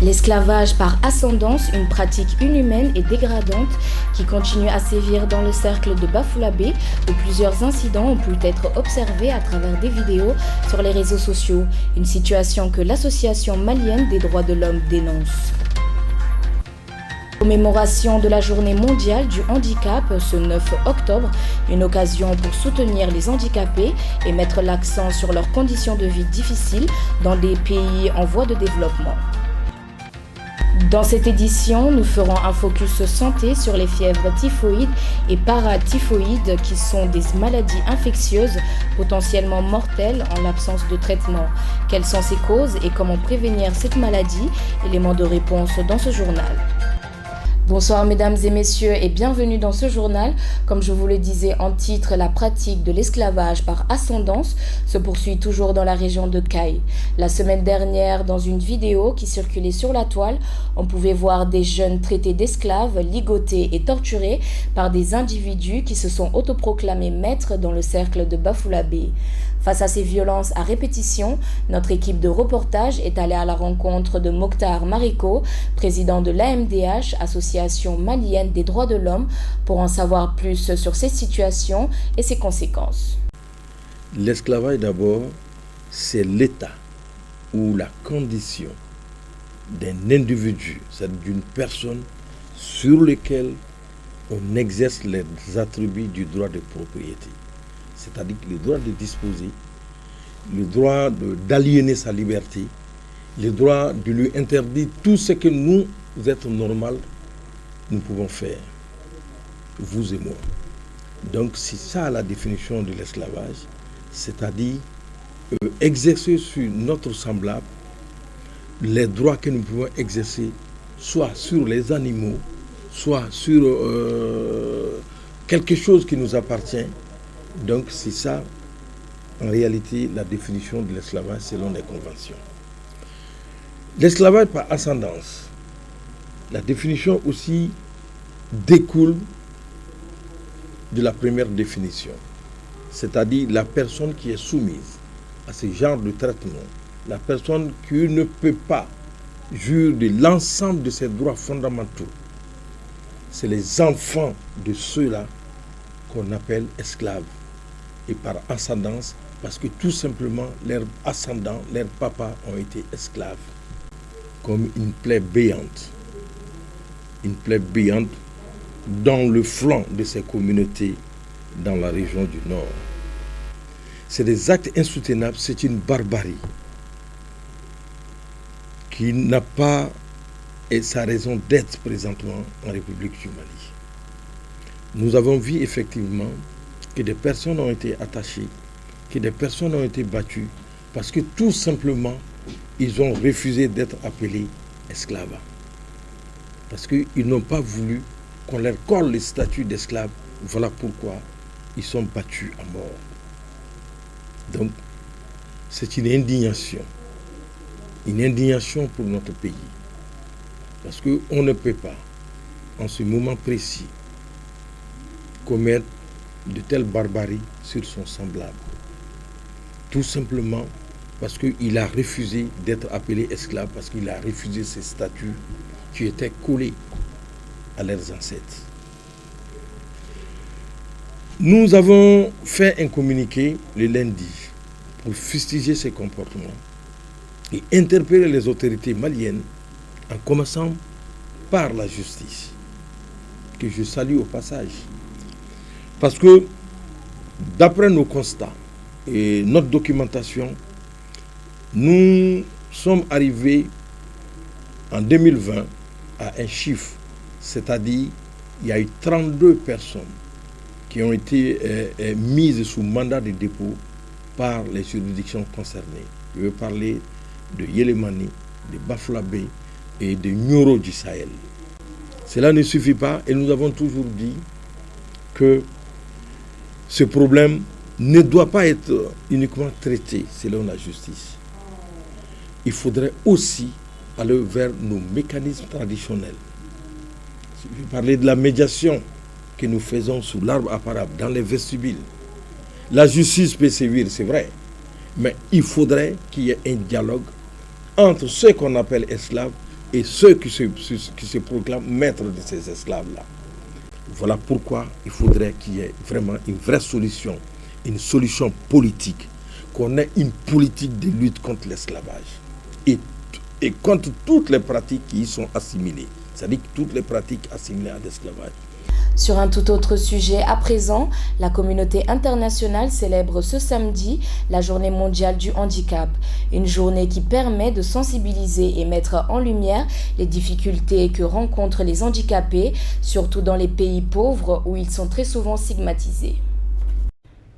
L'esclavage par ascendance, une pratique inhumaine et dégradante qui continue à sévir dans le cercle de Bafoussam, où plusieurs incidents ont pu être observés à travers des vidéos sur les réseaux sociaux, une situation que l'Association malienne des droits de l'homme dénonce. Commémoration de la journée mondiale du handicap ce 9 octobre, une occasion pour soutenir les handicapés et mettre l'accent sur leurs conditions de vie difficiles dans des pays en voie de développement. Dans cette édition, nous ferons un focus santé sur les fièvres typhoïdes et paratyphoïdes qui sont des maladies infectieuses potentiellement mortelles en l'absence de traitement. Quelles sont ses causes et comment prévenir cette maladie? Éléments de réponse dans ce journal. Bonsoir mesdames et messieurs et bienvenue dans ce journal. Comme je vous le disais en titre, la pratique de l'esclavage par ascendance se poursuit toujours dans la région de Kayes. La semaine dernière, dans une vidéo qui circulait sur la toile, on pouvait voir des jeunes traités d'esclaves, ligotés et torturés par des individus qui se sont autoproclamés maîtres dans le cercle de Bafoussam. Face à ces violences à répétition, notre équipe de reportage est allée à la rencontre de Mokhtar Mariko, président de l'AMDH, Association malienne des droits de l'homme, pour en savoir plus sur ces situations et ses conséquences. L'esclavage d'abord, c'est l'état ou la condition d'un individu, c'est-à-dire d'une personne sur lequel on exerce les attributs du droit de propriété. C'est-à-dire le droit de disposer, le droit d'aliéner sa liberté, le droit de lui interdire tout ce que nous, êtres normaux, nous pouvons faire, vous et moi. Donc c'est ça la définition de l'esclavage, c'est-à-dire exercer sur notre semblable les droits que nous pouvons exercer, soit sur les animaux, soit sur quelque chose qui nous appartient. Donc c'est ça, en réalité, la définition de l'esclavage selon les conventions. L'esclavage par ascendance, la définition aussi découle de la première définition, c'est-à-dire la personne qui est soumise à ce genre de traitement, la personne qui ne peut pas jouir de l'ensemble de ses droits fondamentaux. C'est les enfants de ceux-là qu'on appelle esclaves. Et par ascendance, parce que tout simplement, leurs ascendants, leurs papas ont été esclaves. Comme une plaie béante dans le flanc de ces communautés dans la région du Nord. C'est des actes insoutenables, c'est une barbarie qui n'a pas sa raison d'être présentement en République du Mali. Nous avons vu effectivement que des personnes ont été attachées, que des personnes ont été battues, parce que tout simplement, ils ont refusé d'être appelés esclaves. Parce qu'ils n'ont pas voulu qu'on leur colle le statut d'esclave. Voilà pourquoi ils sont battus à mort. Donc, c'est une indignation pour notre pays. Parce qu'on ne peut pas, en ce moment précis, commettre de telles barbaries sur son semblable. Tout simplement parce qu'il a refusé d'être appelé esclave, parce qu'il a refusé ces statuts qui étaient collés à leurs ancêtres. Nous avons fait un communiqué le lundi pour fustiger ces comportements et interpeller les autorités maliennes, en commençant par la justice, que je salue au passage. Parce que, d'après nos constats et notre documentation, nous sommes arrivés en 2020 à un chiffre, c'est-à-dire il y a eu 32 personnes qui ont été mises sous mandat de dépôt par les juridictions concernées. Je veux parler de Yélémani, de Bafoussam et de Nioro du Sahel. Cela ne suffit pas et nous avons toujours dit que ce problème ne doit pas être uniquement traité selon la justice. Il faudrait aussi aller vers nos mécanismes traditionnels. Je vais parler de la médiation que nous faisons sous l'arbre à parables, dans les vestibules. La justice peut sévir, c'est vrai, mais il faudrait qu'il y ait un dialogue entre ceux qu'on appelle esclaves et ceux qui se proclament maîtres de ces esclaves-là. Voilà pourquoi il faudrait qu'il y ait vraiment une vraie solution, une solution politique, qu'on ait une politique de lutte contre l'esclavage et contre toutes les pratiques qui y sont assimilées, c'est-à-dire toutes les pratiques assimilées à l'esclavage. Sur un tout autre sujet, à présent, la communauté internationale célèbre ce samedi la Journée mondiale du handicap, une journée qui permet de sensibiliser et mettre en lumière les difficultés que rencontrent les handicapés, surtout dans les pays pauvres où ils sont très souvent stigmatisés.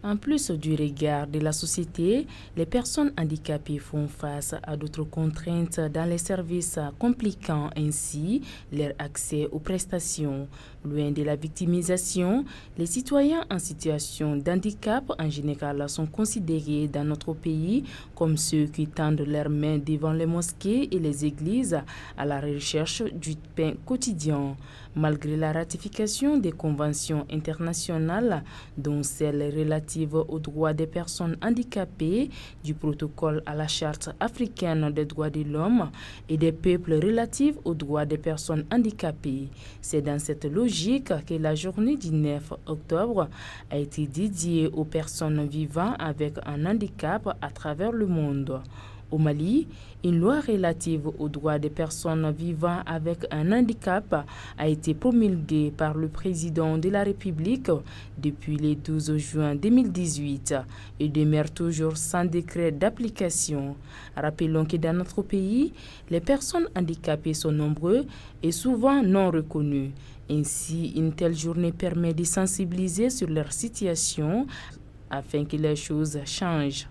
En plus du regard de la société, les personnes handicapées font face à d'autres contraintes dans les services, compliquant ainsi leur accès aux prestations. Loin de la victimisation, les citoyens en situation d'handicap en général sont considérés dans notre pays comme ceux qui tendent leurs mains devant les mosquées et les églises à la recherche du pain quotidien. Malgré la ratification des conventions internationales, dont celle relative aux droits des personnes handicapées, du protocole à la Charte africaine des droits de l'homme et des peuples relative aux droits des personnes handicapées, c'est dans cette logique que la journée du 9 octobre a été dédiée aux personnes vivant avec un handicap à travers le monde. Au Mali, une loi relative aux droits des personnes vivant avec un handicap a été promulguée par le président de la République depuis le 12 juin 2018 et demeure toujours sans décret d'application. Rappelons que dans notre pays, les personnes handicapées sont nombreuses et souvent non reconnues. Ainsi, une telle journée permet de sensibiliser sur leur situation afin que les choses changent.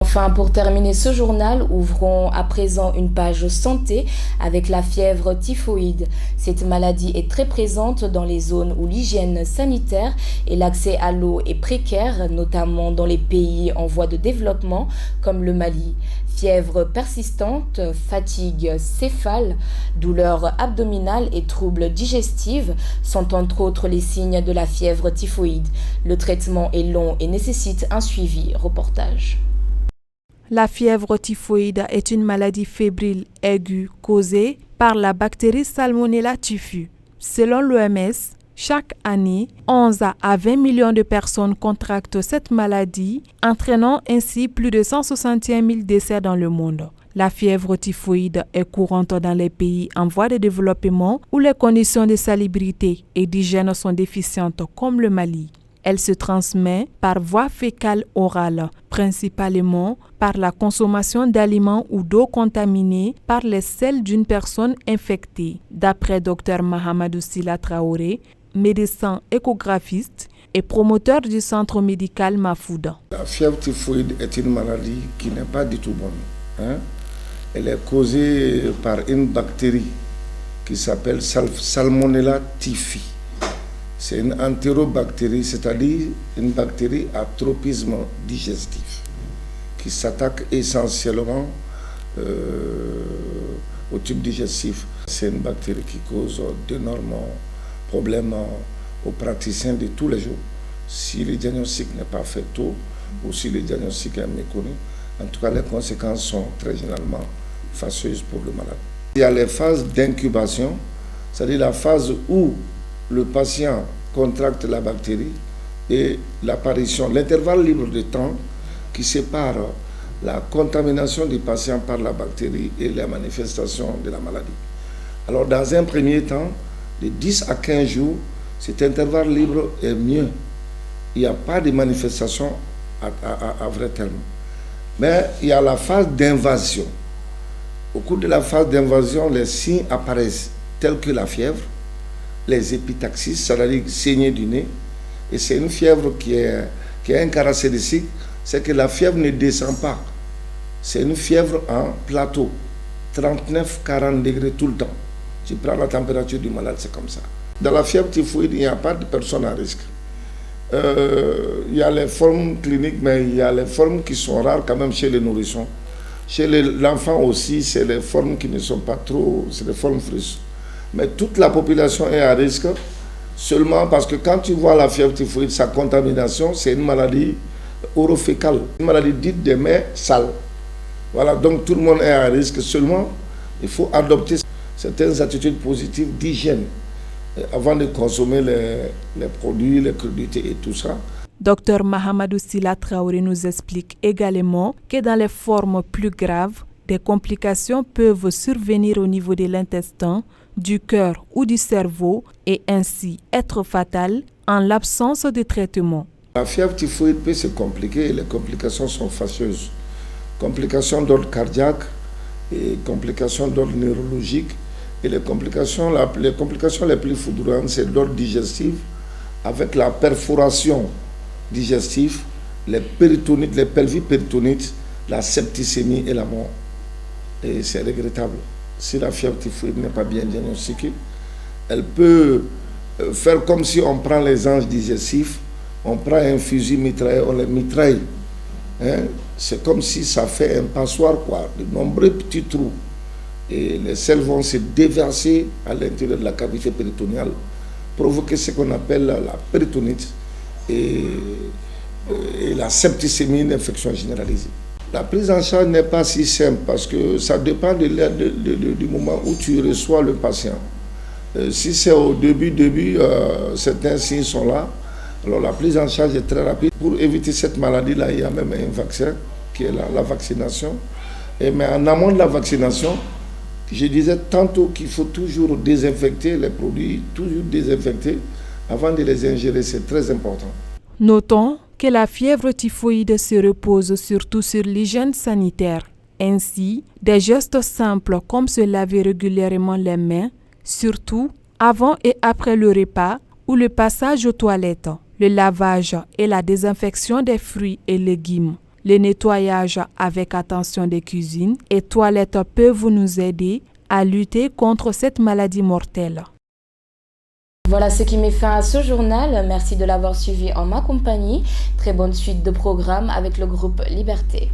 Enfin, pour terminer ce journal, ouvrons à présent une page santé avec la fièvre typhoïde. Cette maladie est très présente dans les zones où l'hygiène sanitaire et l'accès à l'eau est précaire, notamment dans les pays en voie de développement comme le Mali. Fièvre persistante, fatigue céphale, douleurs abdominales et troubles digestifs sont entre autres les signes de la fièvre typhoïde. Le traitement est long et nécessite un suivi. Reportage. La fièvre typhoïde est une maladie fébrile aiguë causée par la bactérie Salmonella typhi. Selon l'OMS, chaque année, 11 à 20 millions de personnes contractent cette maladie, entraînant ainsi plus de 161 000 décès dans le monde. La fièvre typhoïde est courante dans les pays en voie de développement où les conditions de salubrité et d'hygiène sont déficientes comme le Mali. Elle se transmet par voie fécale-orale, principalement par la consommation d'aliments ou d'eau contaminée par les selles d'une personne infectée. D'après Dr Mahamadou Sila Traoré, médecin échographiste et promoteur du centre médical Mafouda. La fièvre typhoïde est une maladie qui n'est pas du tout bonne. Elle est causée par une bactérie qui s'appelle Salmonella typhi. C'est une entérobactérie, c'est-à-dire une bactérie à tropisme digestif qui s'attaque essentiellement au tube digestif. C'est une bactérie qui cause d'énormes problèmes aux praticiens de tous les jours. Si le diagnostic n'est pas fait tôt ou si le diagnostic est méconnu, en tout cas les conséquences sont très généralement fâcheuses pour le malade. Il y a les phases d'incubation, c'est-à-dire la phase où le patient contracte la bactérie et l'apparition, l'intervalle libre de temps qui sépare la contamination du patient par la bactérie et la manifestation de la maladie. Alors dans un premier temps, de 10 à 15 jours, cet intervalle libre est mieux. Il n'y a pas de manifestation à vrai terme. Mais il y a la phase d'invasion. Au cours de la phase d'invasion, les signes apparaissent tels que la fièvre, les épitaxis, c'est-à-dire saigner du nez. Et c'est une fièvre qui est un caractéristique, c'est que la fièvre ne descend pas. C'est une fièvre en plateau, 39-40 degrés tout le temps. Tu prends la température du malade, c'est comme ça. Dans la fièvre typhoïde, il n'y a pas de personne à risque. Il y a les formes cliniques, mais il y a les formes qui sont rares quand même chez les nourrissons. Chez l'enfant aussi, c'est les formes qui ne sont pas trop, c'est des formes frustes. Mais toute la population est à risque seulement parce que quand tu vois la fièvre typhoïde, sa contamination, c'est une maladie orofécale, une maladie dite des mains sales. Voilà, donc tout le monde est à risque seulement. Il faut adopter certaines attitudes positives d'hygiène avant de consommer les produits, les crudités et tout ça. Dr Mahamadou Sila Traoré nous explique également que dans les formes plus graves, des complications peuvent survenir au niveau de l'intestin, du cœur ou du cerveau et ainsi être fatales en l'absence de traitement. La fièvre typhoïde peut se compliquer et les complications sont fâcheuses. Complications d'ordre cardiaque et complications d'ordre neurologique. Et les complications les plus foudroyantes, c'est d'ordre digestif avec la perforation digestive, les péritonites, les pelvipéritonites, la septicémie et la mort. Et c'est regrettable. Si la fièvre typhoïde n'est pas bien diagnostiquée, elle peut faire comme si on prend les anges digestifs, on prend un fusil mitrailleur, on les mitraille. Hein? C'est comme si ça fait un passoire, quoi, de nombreux petits trous. Et les sels vont se déverser à l'intérieur de la cavité péritoniale, provoquer ce qu'on appelle la péritonite et la septicémie, une infection généralisée. La prise en charge n'est pas si simple parce que ça dépend du moment où tu reçois le patient. Si c'est au début, certains signes sont là, alors la prise en charge est très rapide. Pour éviter cette maladie-là, il y a même un vaccin qui est la vaccination. Mais en amont de la vaccination, je disais tantôt qu'il faut toujours désinfecter les produits, toujours désinfecter avant de les ingérer, c'est très important. Notons que la fièvre typhoïde se repose surtout sur l'hygiène sanitaire. Ainsi, des gestes simples comme se laver régulièrement les mains, surtout avant et après le repas ou le passage aux toilettes, le lavage et la désinfection des fruits et légumes, le nettoyage avec attention des cuisines et toilettes peuvent nous aider à lutter contre cette maladie mortelle. Voilà ce qui met fin à ce journal. Merci de l'avoir suivi en ma compagnie. Très bonne suite de programmes avec le groupe Liberté.